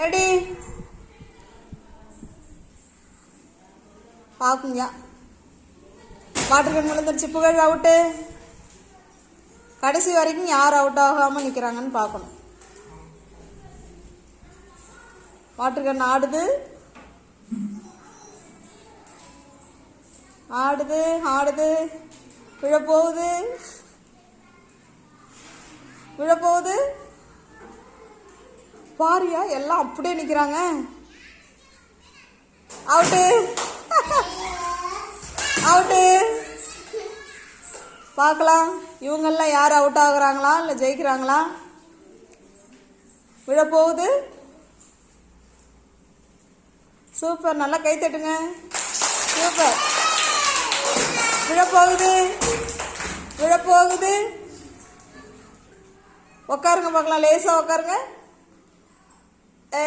Ready பார்க்குங்க. Water can விழுந்துருச்சு. புகழ் out. கடைசி வரைக்கும் யார் அவுட் ஆகாமல் நிற்கிறாங்கன்னு பார்க்கணும். வாட்டர் கேன் ஆடுது ஆடுது ஆடுது. விழப்போகுது விழப்போகுது. பாரியா எல்லாம் அப்படியே நிற்கிறாங்க. Out out. பார்க்கலாம் இவங்கெல்லாம் யார் அவுட் ஆகுறாங்களா இல்லை ஜெயிக்கிறாங்களா. விழப்போகுது. சூப்பர், நல்லா கை தட்டுங்க. சூப்பர். விழப்போகுது விழப்போகுது. உட்காருங்க பார்க்கலாம், லேசாக உட்காருங்க.